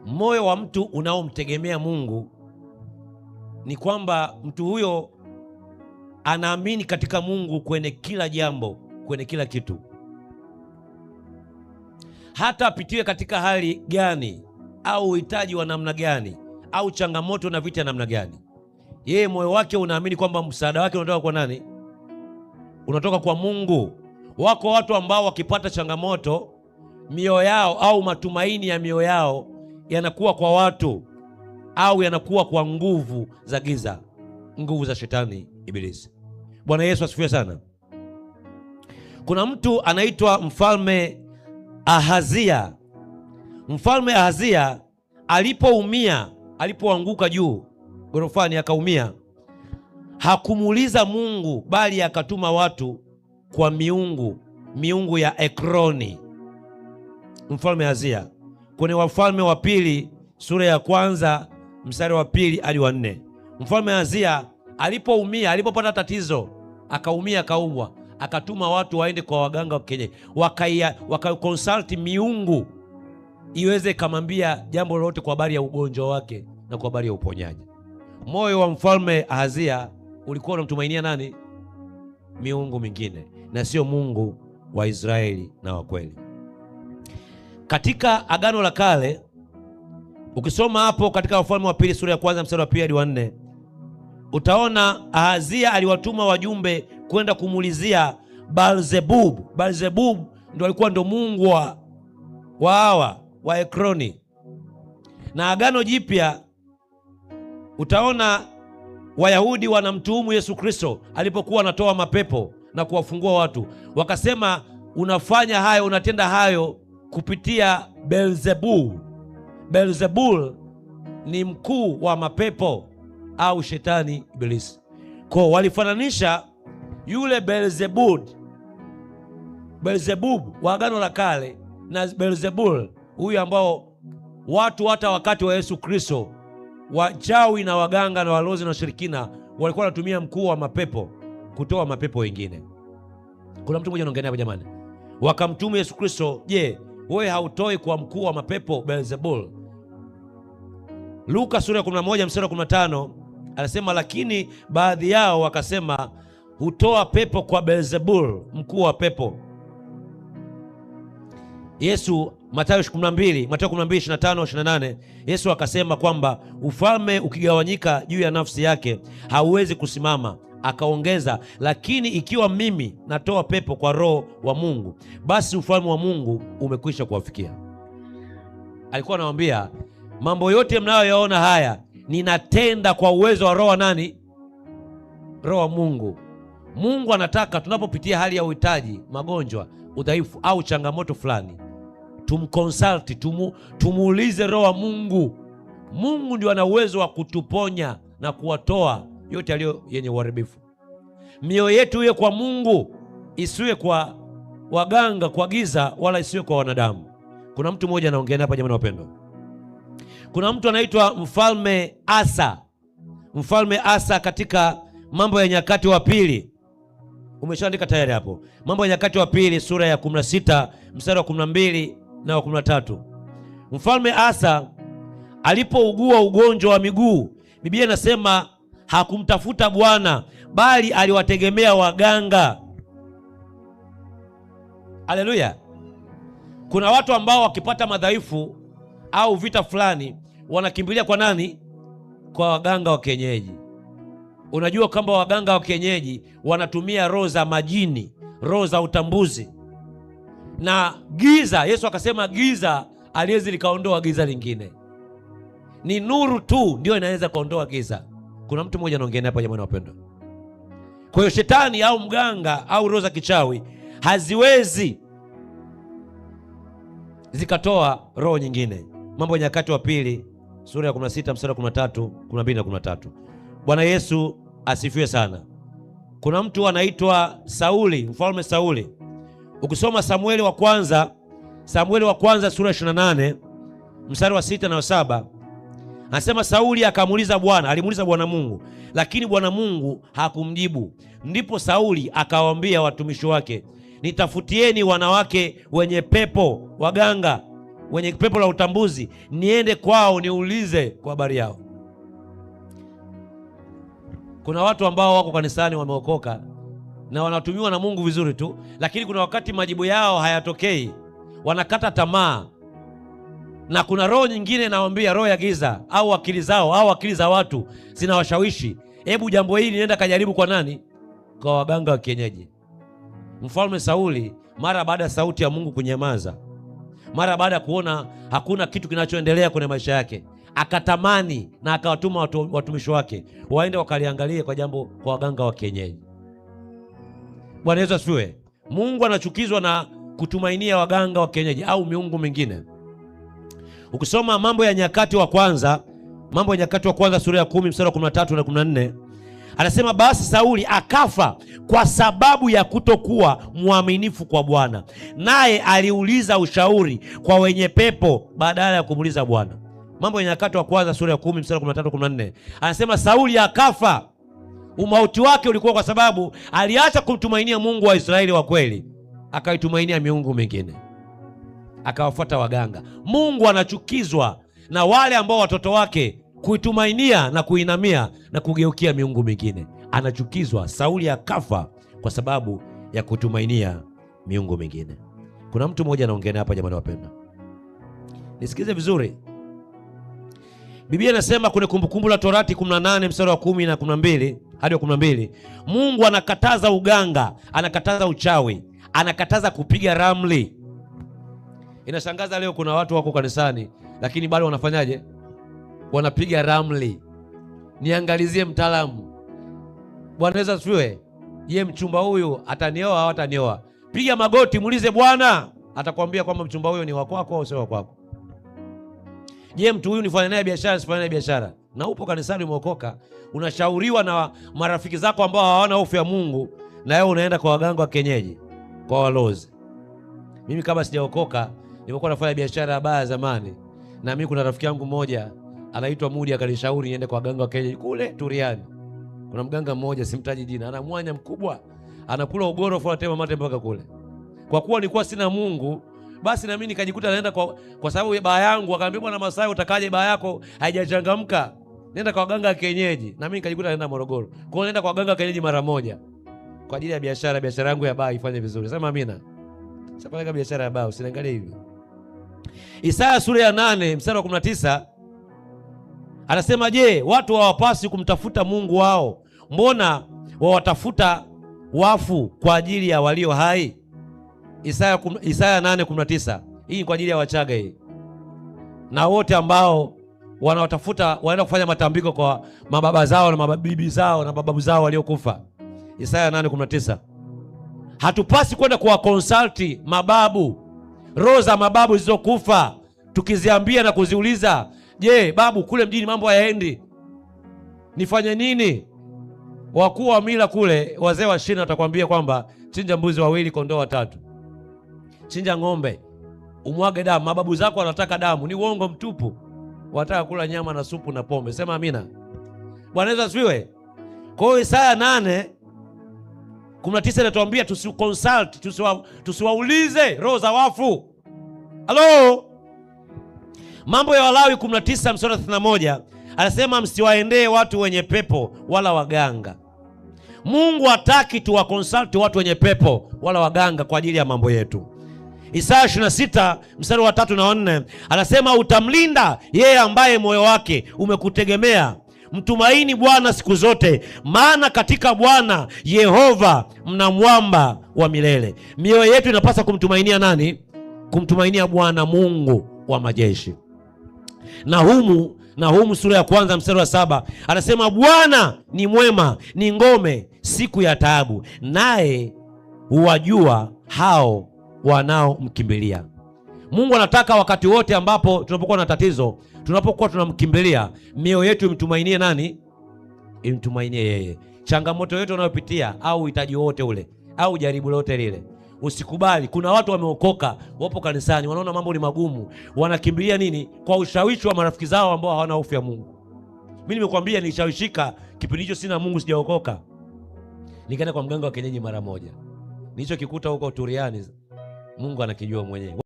Moyo wa mtu unaomtegemea Mungu ni kwamba mtu huyo anaamini katika Mungu kwenye kila jambo, kwenye kila kitu. Hata apitiwe katika hali gani au uhitaji wa namna gani au changamoto na vita namna gani, yeye moyo wake unaamini kwamba msaada wake unatoka kwa nani? Unatoka kwa Mungu. Wako watu ambao wakipata changamoto, mioyo yao au matumaini ya mioyo yao yanakuwa kwa watu au yanakuwa kwa nguvu za giza, nguvu za shetani Ibilisi. Bwana Yesu asifiwe sana. Kuna mtu anaitwa Mfalme Ahazia. Mfalme Ahazia alipoumia, alipoanguka juu gorofani akaumia, hakumuuliza Mungu, bali akatuma watu kwa miungu ya Ekroni. Mfalme Ahazia kwenye Wafalme wa Pili sura ya 1 mstari wa 2 hadi wa 4. Mfalme Ahazia alipoumia, alipopata tatizo, akaumia, akaumwa, akatuma watu waende kwa waganga wa kienyeji, wakakonsulti miungu iweze kumwambia jambo lolote kwa habari ya ugonjwa wake na kwa habari ya uponyaji. Moyo wa Mfalme Ahazia ulikuwa unamtumainia nani? Miungu mingine, na sio Mungu wa Israeli na wa kweli. Katika Agano la Kale, ukisoma hapo katika Wafalme wa Pili sura ya 1 mstari wa 2 hadi wa 4, utaona Ahazia aliwatuma wajumbe kwenda kumulizia Baal-zebub. Baal-zebub ndio alikuwa ndo mungu wa Ekroni. Na Agano Jipya utaona Wayahudi wanamtuhumu Yesu Kristo alipokuwa anatoa mapepo na kuwafungua watu, wakasema unafanya hayo, unatenda hayo kupitia Beelzebul. Beelzebul ni mkuu wa mapepo au shetani Ibilisi. Kwa walifananisha yule Beelzebub wa Agano la Kale na Beelzebul huyu ambao watu hata wakati wa Yesu Kristo wachawi na waganga na walozi na washirikina walikuwa wanatumia mkuu wa mapepo kutoa mapepo wengine. Kuna mtu mmoja anaongea hapa jamani, wakamtuma Yesu Kristo, je, wewe hautoi kwa mkuu wa mapepo Beelzebul? Luka sura ya 11 mstari wa 15 anasema, lakini baadhi yao wakasema hutoa pepo kwa Beelzebul, mkuu wa pepo. Yesu Mathayo 12:25-28, Yesu akasema kwamba ufalme ukigawanyika juu ya nafsi yake hauwezi kusimama. Akaongeza, lakini ikiwa mimi natoa pepo kwa Roho wa Mungu, basi ufalme wa Mungu umekwisha kuwafikia. Alikuwa anawaambia mambo yote mnayoyaona haya ninatenda kwa uwezo wa Roho wa nani? Roho wa Mungu. Mungu anataka tunapopitia hali ya uhitaji, magonjwa, udhaifu au changamoto fulani, tumkonsulti, tumuulize Roho wa Mungu. Mungu ndio ana uwezo wa kutuponya na kuwatoa yote yaliyo yenye uharibifu. Mioyo yetu iwe kwa Mungu, isiwe kwa waganga, kwa giza, wala isiwe kwa wanadamu. Kuna mtu mmoja anaongea hapa jamani wapendwa. Kuna mtu anaitwa Mfalme Asa. Mfalme Asa katika Mambo ya Nyakati wa Pili, umeshaandika tayari hapo, Mambo ya Nyakati wa Pili sura ya 16 mstari wa 12 na wa 13. Mfalme Asa alipougua ugonjwa wa miguu, Biblia inasema hakumtafuta Bwana, bali aliwategemea waganga. Haleluya. Kuna watu ambao wakipata madhaifu au vita fulani wanakimbilia kwa nani? Kwa waganga wa kienyeji. Unajua kwamba waganga wa kienyeji wanatumia roho za majini, roho za utambuzi na giza. Yesu akasema giza aliwezi likaondoa giza lingine, ni nuru tu ndio inaweza kuondoa giza. Kuna mtu mmoja anaongea hapa jamani wapendwa. Kwa hiyo shetani au mganga au roho za kichawi haziwezi zikatoa roho nyingine. Mambo ya Nyakati wa Pili sura ya 16 mstari wa 13, 12 na 13. Bwana Yesu asifiwe sana. Kuna mtu anaitwa Sauli, Mfalme Sauli. Ukisoma Samueli wa kwanza sura ya 28 mstari wa 6 na wa 7, anasema Sauli akamuuliza Bwana, alimuuliza Bwana Mungu, lakini Bwana Mungu hakumjibu. Ndipo Sauli akawaambia watumishi wake, nitafutieni wanawake wenye pepo, waganga wenye pepo la utambuzi, niende kwao niulize kwa habari yao. Kuna watu ambao wako kanisani wameokoka na wanatumiwa na Mungu vizuri tu, lakini kuna wakati majibu yao hayatokei, wanakata tamaa. Na kuna roho nyingine, nawaambia, roho ya giza au akili zao au akili za watu zinawashawishi, hebu jambo hili nenda kajaribu kwa nani? Kwa waganga wa kienyeji. Mfalme Sauli, mara baada ya sauti ya Mungu kunyamaza, mara baada ya kuona hakuna kitu kinachoendelea kwenye maisha yake, akatamani na akawatuma watumishi wake waende wakaliangalie kwa jambo kwa waganga wa kienyeji. Bwana Yesu asifiwe. Mungu anachukizwa na kutumainia waganga wa kienyeji au miungu mingine. Ukisoma Mambo ya Nyakati wa Kwanza sura ya 10 mstari wa 13 na 14, anasema basi Sauli akafa kwa sababu ya kutokuwa mwaminifu kwa Bwana, naye aliuliza ushauri kwa wenye pepo badala ya kumuuliza Bwana. Mambo ya Nyakati wa Kwanza sura ya 10 mstari wa 13 14, anasema Sauli akafa. Umauti wake ulikuwa kwa sababu aliacha kumtumainia Mungu wa Israeli wa kweli, akaitumainia miungu mingine, akawafuata waganga. Mungu anachukizwa na wale ambao watoto wake kuitumainia na kuinamia na kugeukia miungu mingine. Anachukizwa. Sauli akafa kwa sababu ya kutumainia miungu mingine. Kuna mtu mmoja anaongea hapa, jamani wapenda, nisikize vizuri. Biblia inasema kwenye Kumbukumbu la Torati 18 mstari wa 10 na 12 hadi 12, Mungu anakataza uganga, anakataza uchawi, anakataza kupiga ramli. Inashangaza leo kuna watu wako kanisani lakini bado wanafanyaje? Wanapiga ramli. Niangalizie mtaalamu. Bwana Yesu asifiwe. Je, mchumba huyu atanioa au atanioa? Piga magoti, muulize Bwana, atakwambia kwamba mchumba huyo ni wa kwako au sio wa kwako. Je, mtu huyu nifanye naye biashara, sifanye naye biashara? Na upo kanisani umeokoka, unashauriwa na marafiki zako ambao hawana hofu ya Mungu, na wewe unaenda kwa waganga wa kienyeji, kwa walozi. Mimi kama sijaokoka, nimekuwa nafanya biashara ya baa zamani, na mimi kuna rafiki yangu mmoja anaitwa Mudi akanishauri niende kwa waganga wa kienyeji kule Turiani. Kuna mganga mmoja simtaji jina, ana mwanya mkubwa, anakula ugoro fora tema mate mpaka kule. Kwa kuwa nilikuwa sina Mungu, basi na mimi nikajikuta naenda kwa sababu baa yangu akaambia, bwana Masai, utakaje baa yako haijachangamka, nenda kwa waganga wa kienyeji. Na mimi nikajikuta naenda Morogoro. Kwa hiyo naenda kwa waganga wa kienyeji mara moja kwa ajili ya biashara yangu ya baa ifanye vizuri. Sema amina. Sasa biashara ya baa usiniangalie hivyo. Isaya sura ya 8 mstari wa 19 anasema, je, watu hawapasi kumtafuta Mungu wao? Mbona wawatafuta wafu kwa ajili ya walio hai? Isaya 8:19. Hii ni kwa ajili ya Wachaga hii, na wote ambao wanawatafuta wanaenda kufanya matambiko kwa mababa zao na mabibi zao na mababu zao waliokufa. Isaya 8:19. Hatupasi kwenda kuwa consulti mababu, roho za mababu zilizokufa, tukiziambia na kuziuliza, je, babu, kule mjini mambo hayaendi, nifanye nini? Wakuu wa mila kule, wazee wa shina, watakwambia kwamba chinja mbuzi 2, kondoo 3, chinja ng'ombe, umwage damu. Mababu zako wanataka damu. Ni uongo mtupu. Wanataka kula nyama na supu na pombe. Sema amina. Bwana Yesu asifiwe. Kwa hiyo Isaya 8:19 inatuambia tusiconsult, tusiwaulize roho za wafu. Halo? Mambo ya Walawi 19 mstari 31 anasema, msiwaendee watu wenye pepo wala waganga. Mungu hataki tuwakonsult watu wenye pepo wala waganga kwa ajili ya mambo yetu. Isaya 26 mstari wa 3 na 4 anasema, utamlinda yeye ambaye moyo wake umekutegemea. Mtumaini Bwana siku zote, maana katika Bwana Yehova mna mwamba wa milele. Mioyo yetu inapaswa kumtumainia nani? Kumtumainia Bwana Mungu wa majeshi. Nahumu sura ya 1 mstari wa 7 anasema, Bwana ni mwema, ni ngome siku ya taabu, naye huwajua hao wanaomkimbilia. Mungu anataka wakati wote ambapo tunapokuwa na tatizo, tunapokuwa tunamkimbilia, mioyo yetu imtumainie nani? Imtumainie yeye. Changamoto yote unayopitia au uhitaji wote ule au jaribu lote lile, usikubali. Kuna watu wameokoka, wapo kanisani, wanaona mambo ni magumu, wanakimbilia nini? Kwa ushawishi wa marafiki zao ambao hawana hofu ya Mungu. Mimi nimekwambia nilishawishika kipindi hicho, sina Mungu, sijaokoka, nikaenda kwa mganga wa kienyeji mara moja. Nilichokikuta huko Turiani Mungu anakijua mwenyewe.